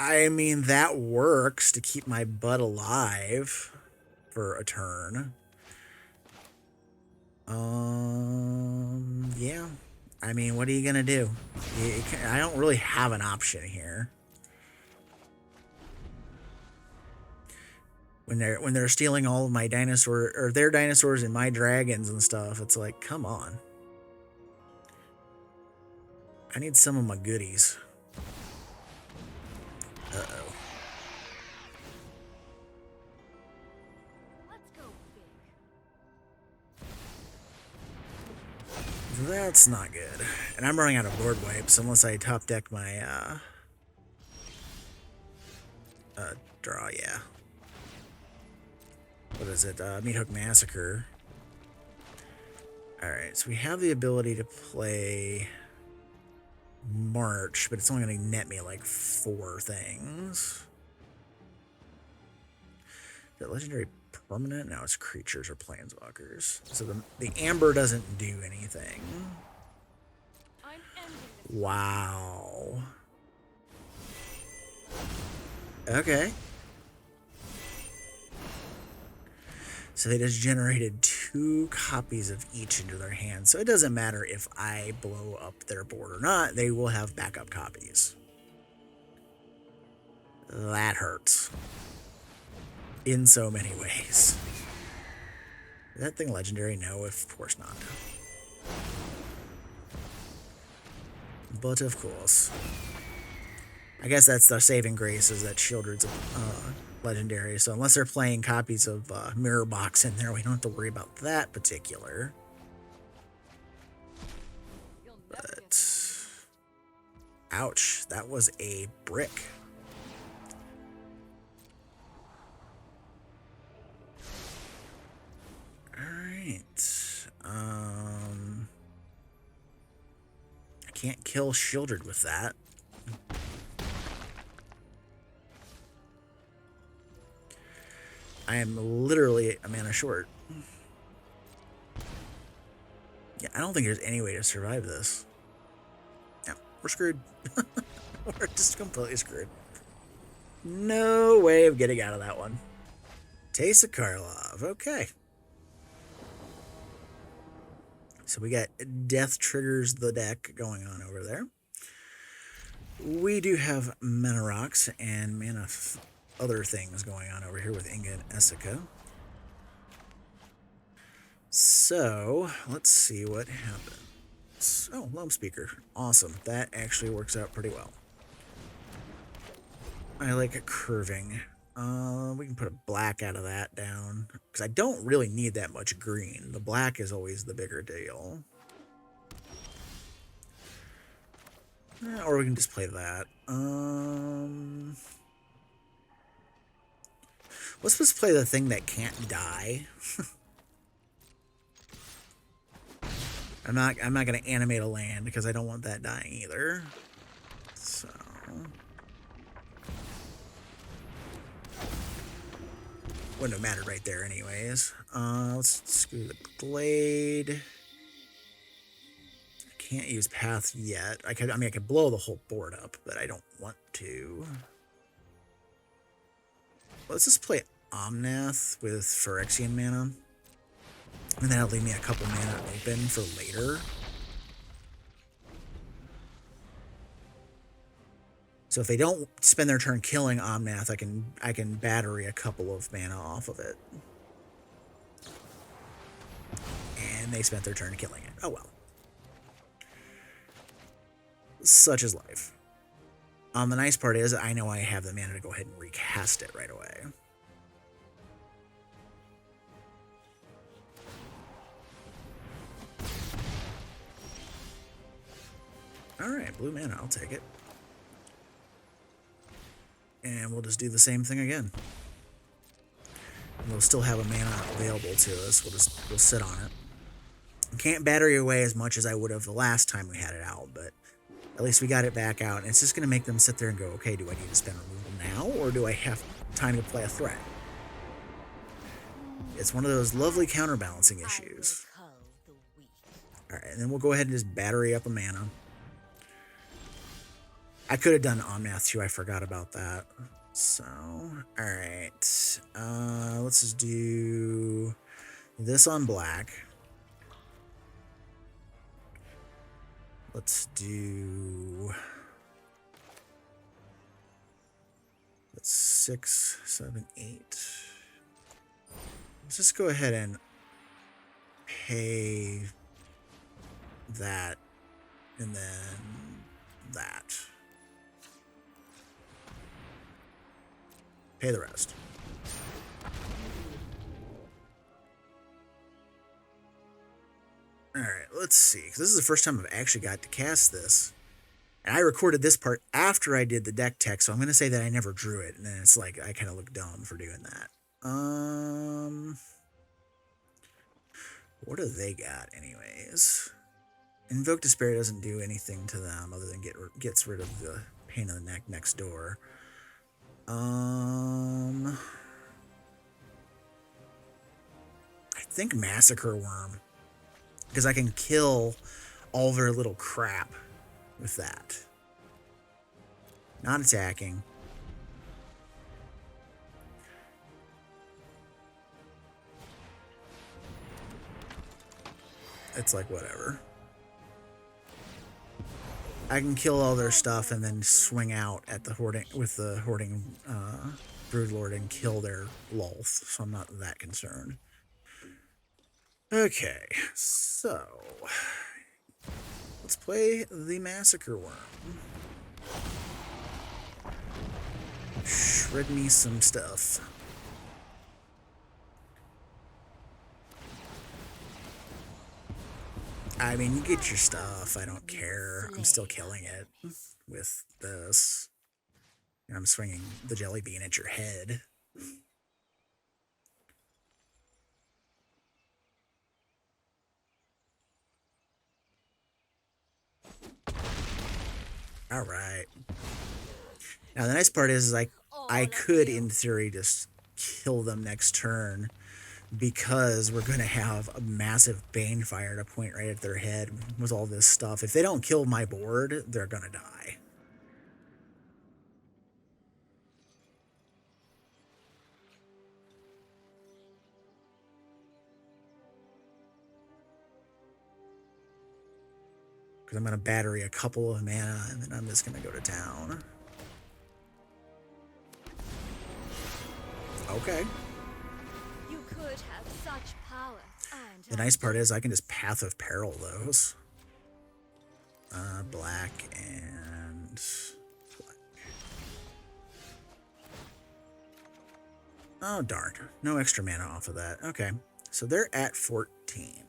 I mean, that works to keep my butt alive for a turn. Yeah. I mean, what are you gonna do? I don't really have an option here. When they're stealing all of my dinosaur or their dinosaurs and my dragons and stuff, it's like, come on. I need some of my goodies. Uh-oh. Let's go big. That's not good. And I'm running out of board wipes unless I top deck my draw, yeah. What is it? Meat Hook Massacre. Alright, so we have the ability to play March, but it's only going to net me like 4 things. Is that legendary permanent? No, it's creatures or planeswalkers. So the amber doesn't do anything. I'm ending this. Wow. Okay. So they just generated 2 copies of each into their hands. So it doesn't matter if I blow up their board or not, they will have backup copies. That hurts. In so many ways. Is that thing legendary? No, of course not. But of course. I guess that's the saving grace, is that Shieldred's legendary. So unless they're playing copies of Mirror Box in there, we don't have to worry about that particular. You'll never get But ouch, that was a brick. Alright. I can't kill Shieldred with that. I am literally a mana short. Yeah, I don't think there's any way to survive this. Yeah, we're screwed. We're just completely screwed. No way of getting out of that one. Teysa Karlov. Okay. So we got Death Triggers the deck going on over there. We do have mana rocks and mana other things going on over here with Inga and Essica. So let's see what happens. Oh, Loam Speaker. Awesome. That actually works out pretty well. I like it curving. We can put a black out of that down, because I don't really need that much green. The black is always the bigger deal. Or we can just play that. Let's just play the thing that can't die. I'm not gonna animate a land because I don't want that dying either. So wouldn't have mattered right there anyways. Let's screw the Glade. I can't use Path yet. I could blow the whole board up, but I don't want to. Let's just play Omnath with Phyrexian mana. And that'll leave me a couple mana open for later. So if they don't spend their turn killing Omnath, I can battery a couple of mana off of it. And they spent their turn killing it. Oh well. Such is life. The nice part is I know I have the mana to go ahead and recast it right away. Alright, blue mana, I'll take it. And we'll just do the same thing again. And we'll still have a mana available to us. We'll sit on it. Can't battery away as much as I would have the last time we had it out, but at least we got it back out. And it's just going to make them sit there and go, okay, do I need to spend removal now, or do I have time to play a threat? It's one of those lovely counterbalancing issues. Alright, and then we'll go ahead and just battery up a mana. I could have done Omnath too, I forgot about that. So, alright. Let's just do this on black. Let's do... That's 6, 7, 8. Let's just go ahead and pay that, and then that. Pay the rest. Alright, let's see, because this is the first time I've actually got to cast this. And I recorded this part after I did the deck tech, so I'm going to say that I never drew it, and then it's like, I kind of look dumb for doing that. What do they got anyways? Invoke Despair doesn't do anything to them other than gets rid of the pain in the neck next door. I think Massacre Worm, because I can kill all their little crap with that. Not attacking. It's like whatever. I can kill all their stuff and then swing out at the hoarding with the hoarding Broodlord and kill their Lolth, so I'm not that concerned. Okay, so let's play the Massacre Worm. Shred me some stuff. I mean, you get your stuff. I don't care. I'm still killing it with this. And I'm swinging the Jellybean at your head. All right. Now, the nice part is I could, in theory, just kill them next turn, because we're going to have a massive Banefire to point right at their head with all this stuff. If they don't kill my board, they're going to die. Because I'm going to battery a couple of mana, and then I'm just going to go to town. Okay. Have such power and the nice part is I can just Path of Peril those. Black and black. Oh, darn. No extra mana off of that. Okay. So they're at 14.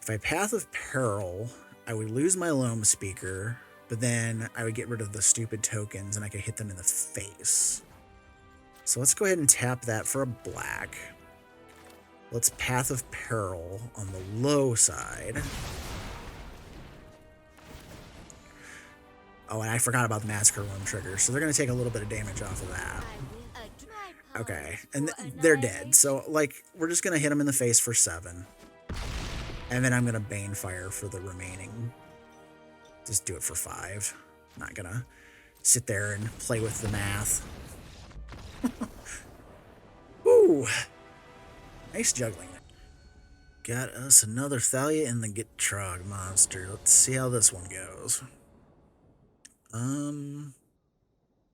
If I Path of Peril, I would lose my Loam Speaker, but then I would get rid of the stupid tokens and I could hit them in the face. So let's go ahead and tap that for a black. Let's Path of Peril on the low side. Oh, and I forgot about the Massacre Worm trigger, so they're going to take a little bit of damage off of that. Okay, and they're dead. So, like, we're just going to hit them in the face for 7. And then I'm going to Banefire for the remaining. Just do it for 5. I'm not going to sit there and play with the math. Ooh. Nice juggling. Got us another Thalia in the Gitrog monster. Let's see how this one goes.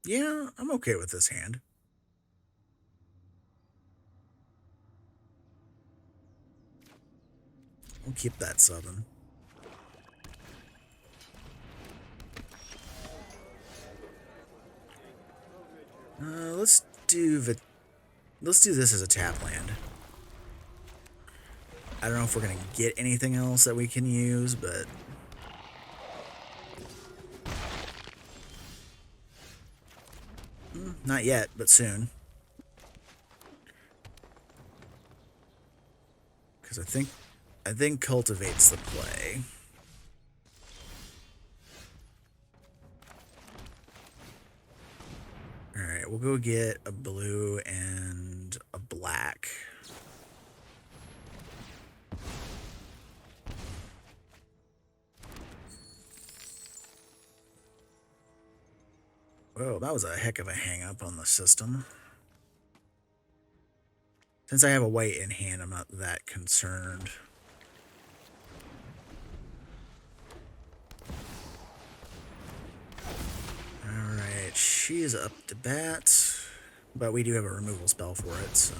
Yeah, I'm okay with this hand. We'll keep that subbing. Let's do this as a tap land. I don't know if we're gonna get anything else that we can use, but not yet, but soon. Because I think I think Cultivate's the play. Alright, we'll go get a blue and a black. Whoa, that was a heck of a hang-up on the system. Since I have a white in hand, I'm not that concerned. Alright, she is up to bat. But we do have a removal spell for it, so...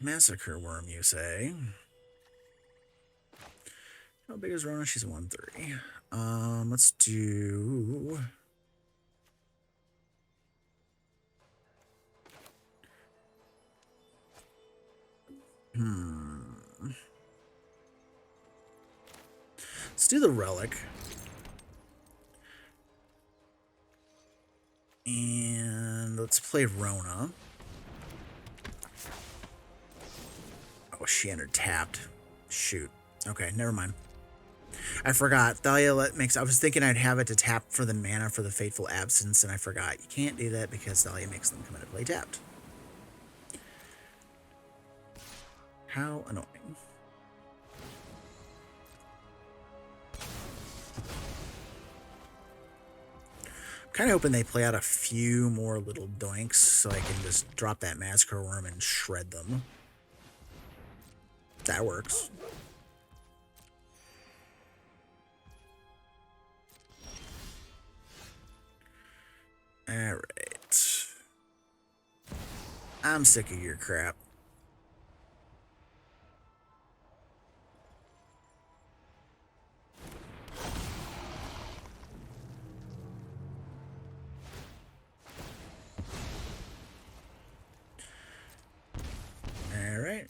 Massacre Worm, you say? How big is Rona? She's a 1/3. Let's do... Let's do the Relic. And let's play Rona. Oh, she entered tapped. Shoot. Okay, never mind. I forgot. Thalia makes... I was thinking I'd have it to tap for the mana for the Fateful Absence, and I forgot. You can't do that because Thalia makes them come into play tapped. How annoying. Kind of hoping they play out a few more little doinks so I can just drop that Massacre Worm and shred them. That works. Alright. I'm sick of your crap. Alright.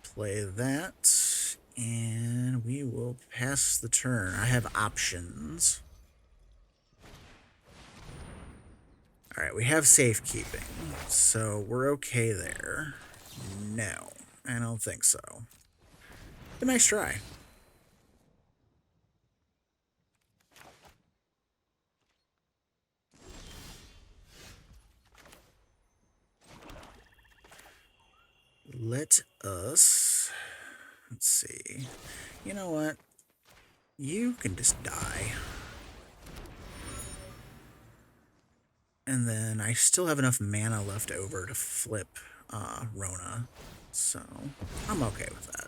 Play that, and we will pass the turn. I have options. Alright, we have safekeeping, so we're okay there. No, I don't think so. But nice try. Let us... Let's see. You know what? You can just die. And then I still have enough mana left over to flip Rona. So, I'm okay with that.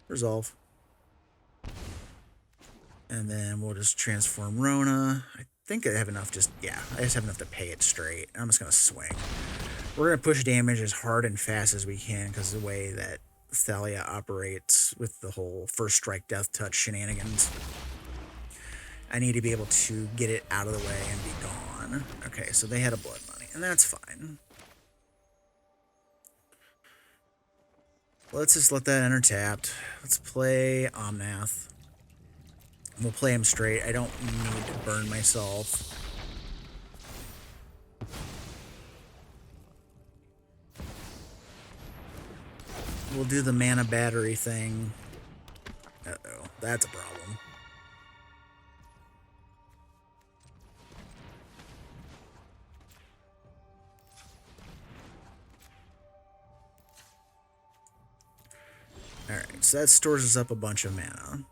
Resolve. And then we'll just transform Rona. I think I have enough I just have enough to pay it straight. I'm just going to swing. We're going to push damage as hard and fast as we can because of the way that Thalia operates with the whole first strike death touch shenanigans. I need to be able to get it out of the way and be gone. Okay, so they had a blood money, and that's fine. Let's just let that enter tapped. Let's play Omnath. We'll play him straight. I don't need to burn myself. We'll do the mana battery thing. Uh-oh, that's a problem. Alright, so that stores us up a bunch of mana.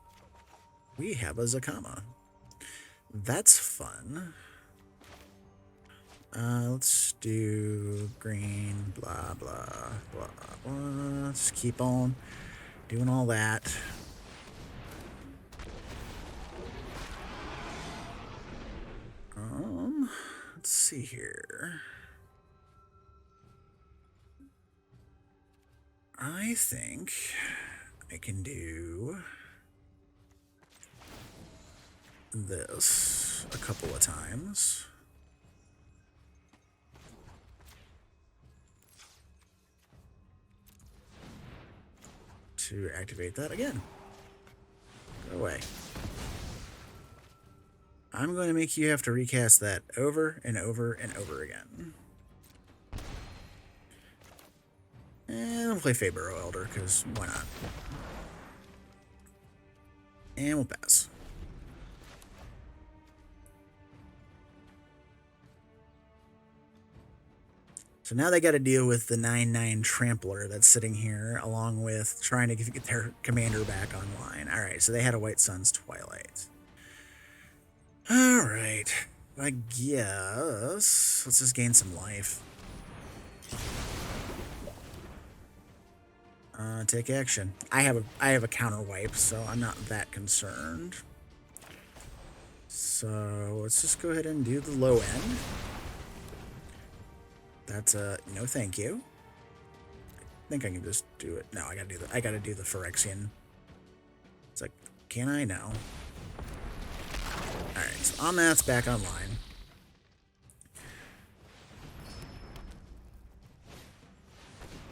We have a Zakama. That's fun. Let's do green, blah, blah, blah, blah. Let's keep on doing all that. Let's see here. I think I can do this a couple of times. To activate that again. Go away. I'm going to make you have to recast that over and over and over again. And we'll play Faber Elder, because why not? And we'll pass. So now they got to deal with the 9/9 Trampler that's sitting here, along with trying to get their commander back online. Alright, so they had a White Sun's Twilight. Alright, I guess let's just gain some life. Take action. I have a counter wipe, so I'm not that concerned. So let's just go ahead and do the low end. That's a no thank you. I think I can just do it. No, I gotta do the Phyrexian. It's like, can I? No. Alright, so Omnath's back online.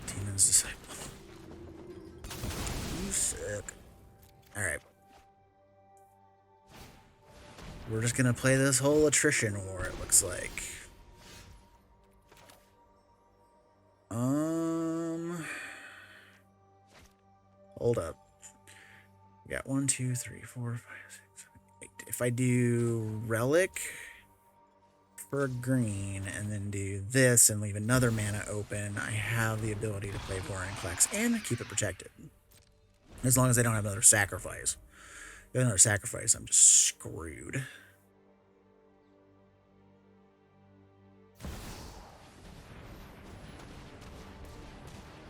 Demon's Disciple. You suck. Alright. We're just gonna play this whole attrition war, it looks like. Hold up. We got 1, 2, 3, 4, 5, 6, 7, 8. If I do Relic for green and then do this and leave another mana open, I have the ability to play Vorinclex and keep it protected. As long as I don't have another sacrifice. If I have another sacrifice, I'm just screwed.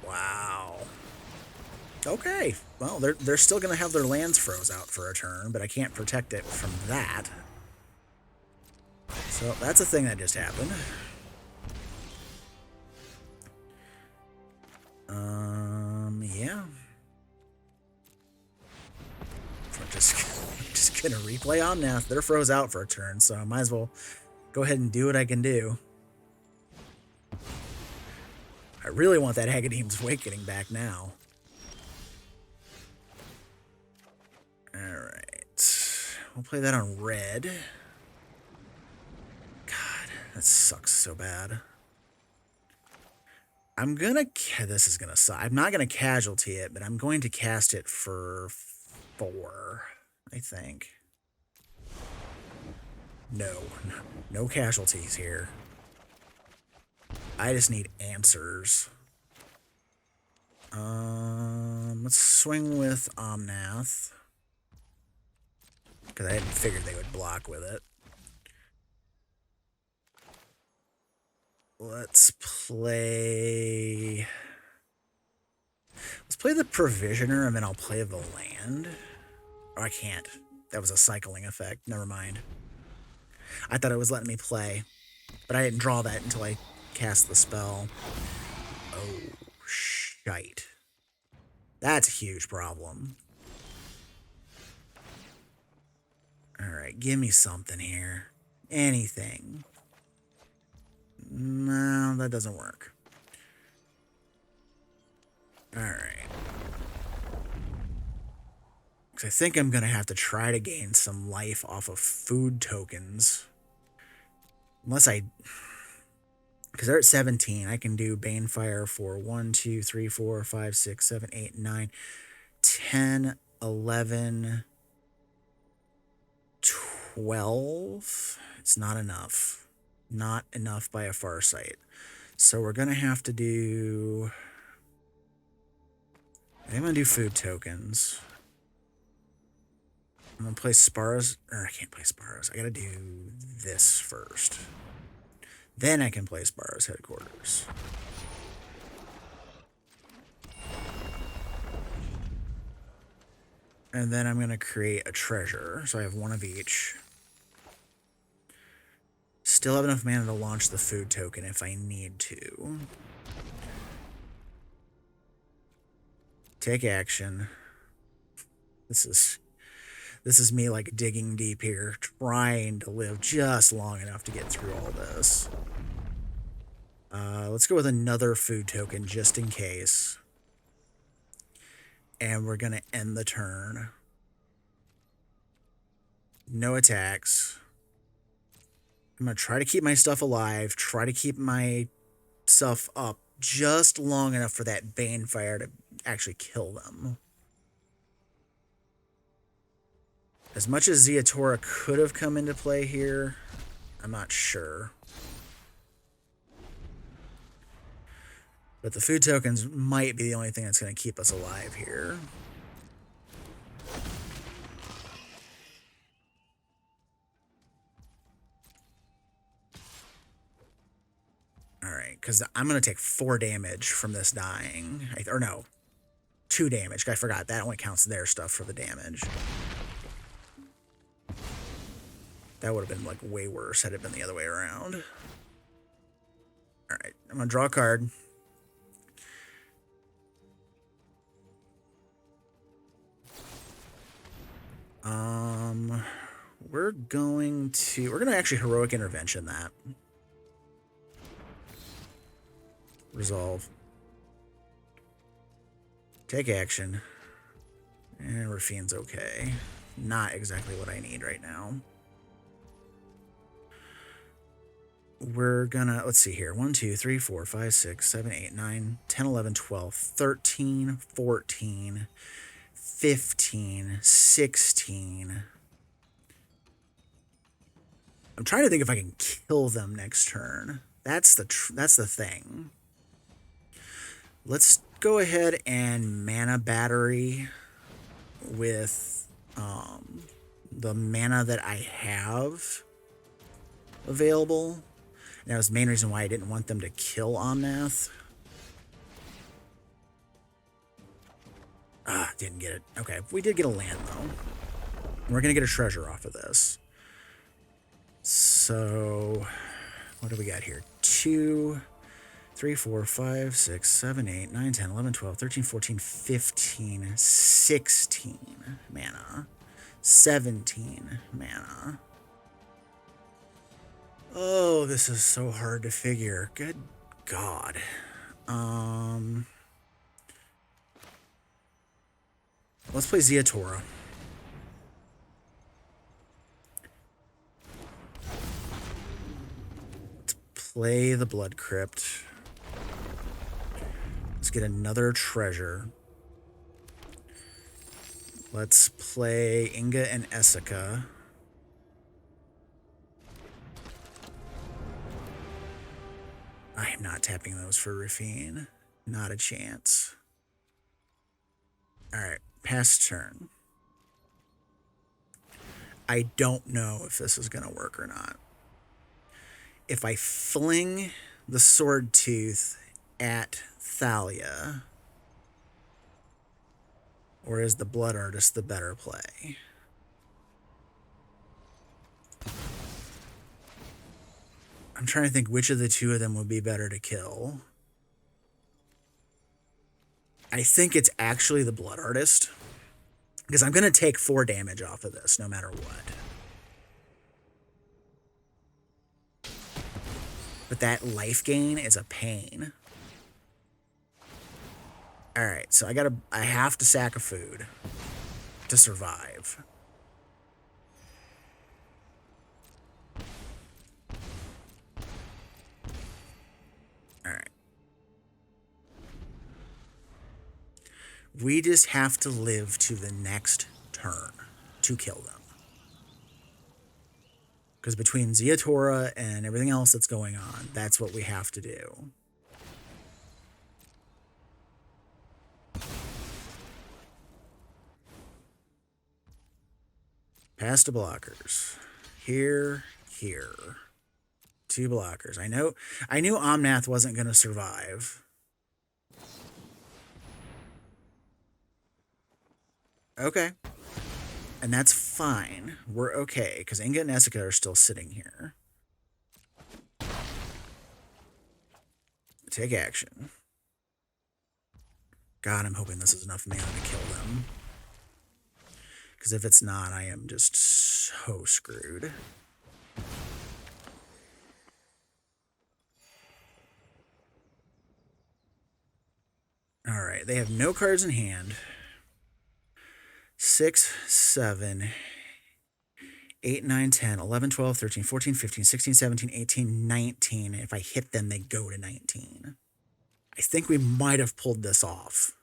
Wow. Okay, well, they're still going to have their lands froze out for a turn, but I can't protect it from that. So that's a thing that just happened. Yeah. We're just going to replay Omnath. They're froze out for a turn, so I might as well go ahead and do what I can do. I really want that Agadeem's Awakening back now. Alright. We'll play that on red. God, that sucks so bad. I'm gonna... This is gonna suck. I'm not gonna casualty it, but I'm going to cast it for 4, I think. No casualties here. I just need answers. Let's swing with Omnath. Because I hadn't figured they would block with it. Let's play the Provisioner, and then I'll play the land. Oh, I can't. That was a cycling effect. Never mind. I thought it was letting me play, but I didn't draw that until I cast the spell. Oh, shite. That's a huge problem. Alright, give me something here. Anything. No, that doesn't work. Alright. Because I think I'm going to have to try to gain some life off of food tokens. Unless I... Because they're at 17. I can do Banefire for 1, 2, 3, 4, 5, 6, 7, 8, 9, 10, 11, 12. It's not enough. Not enough by a far sight. So we're going to have to do... I'm going to do food tokens. I'm going to play Sparrows. Or I can't play Sparrows. I got to do this first. Then I can play Sparrows Headquarters. And then I'm going to create a treasure. So I have one of each. Still have enough mana to launch the food token if I need to. Take action. This is me like digging deep here, trying to live just long enough to get through all this. Let's go with another food token just in case. And we're going to end the turn. No attacks. I'm going to try to keep my stuff alive, try to keep my stuff up just long enough for that Banefire to actually kill them. As much as Zeatora could have come into play here, I'm not sure. But the food tokens might be the only thing that's going to keep us alive here. Alright, because I'm going to take 4 damage from this dying. Or no, 2 damage. I forgot, that only counts their stuff for the damage. That would have been, like, way worse had it been the other way around. Alright, I'm going to draw a card. We're going to actually Heroic Intervention that. Resolve. Take action. And Rafine's okay. Not exactly what I need right now. We're gonna, let's see here. 1, 2, 3, 4, 5, 6, 7, 8, 9, 10, 11, 12, 13, 14, 15, 16. I'm trying to think if I can kill them next turn. That's the thing. Let's go ahead and mana battery with the mana that I have available. And that was the main reason why I didn't want them to kill Omnath. Ah, didn't get it. Okay, we did get a land, though. We're going to get a treasure off of this. So, what do we got here? 2, 3, 4, 5, 6, 7, 8, 9, 10, 11, 12, 13, 14, 15, 16 mana. 17 mana. Oh, this is so hard to figure. Good God. Let's play Zeatora. Let's play the Blood Crypt. Let's get another treasure. Let's play Inga and Essica. I am not tapping those for Rafine. Not a chance. Alright, pass turn. I don't know if this is going to work or not. If I fling the Sword Tooth at Thalia, or is the Blood Artist the better play? I'm trying to think which of the two of them would be better to kill. I think it's actually the Blood Artist, because I'm going to take 4 damage off of this no matter what. But that life gain is a pain. Alright, so I have to sack a food to survive. Alright. We just have to live to the next turn to kill them. Because between Zeatora and everything else that's going on, that's what we have to do. Pass to blockers. Here. 2 blockers. I knew Omnath wasn't going to survive. Okay. And that's fine. We're okay, because Inga and Essica are still sitting here. Take action. God, I'm hoping this is enough mana to kill them. Because if it's not, I am just so screwed. Alright, they have no cards in hand. 6, 7, 8, 9, 10, 11, 12, 13, 14, 15, 16, 17, 18, 19. If I hit them, they go to 19. I think we might have pulled this off.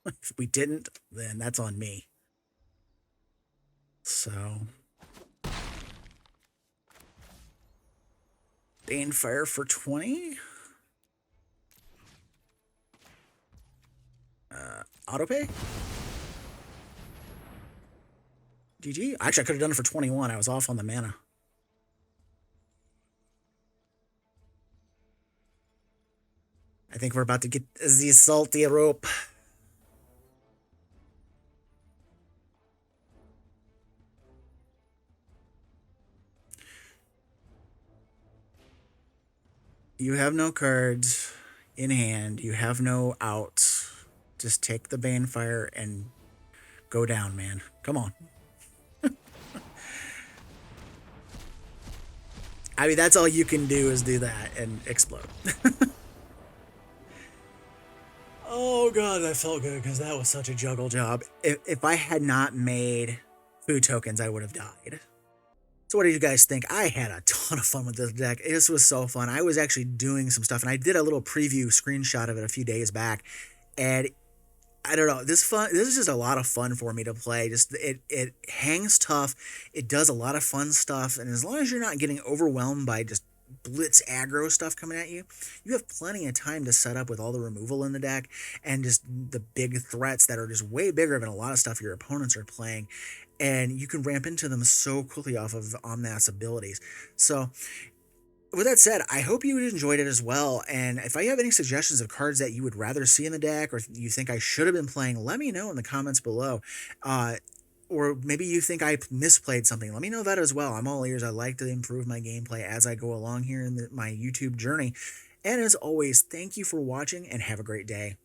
If we didn't, then that's on me. So... Banefire for 20. Autopay? GG? Actually, I could have done it for 21. I was off on the mana. I think we're about to get the salty rope. You have no cards in hand. You have no outs. Just take the Banefire and go down, man. Come on. I mean, that's all you can do is do that and explode. Oh, God, that felt good because that was such a juggle job. If I had not made food tokens, I would have died. So what do you guys think? I had a ton of fun with this deck. This was so fun. I was actually doing some stuff, and I did a little preview screenshot of it a few days back. And I don't know, this is just a lot of fun for me to play. Just it hangs tough. It does a lot of fun stuff. And as long as you're not getting overwhelmed by just blitz aggro stuff coming at you, you have plenty of time to set up with all the removal in the deck and just the big threats that are just way bigger than a lot of stuff your opponents are playing. And you can ramp into them so quickly off of Omnath's abilities. So with that said, I hope you enjoyed it as well. And if I have any suggestions of cards that you would rather see in the deck or you think I should have been playing, let me know in the comments below. Or maybe you think I misplayed something. Let me know that as well. I'm all ears. I like to improve my gameplay as I go along here in my YouTube journey. And as always, thank you for watching and have a great day.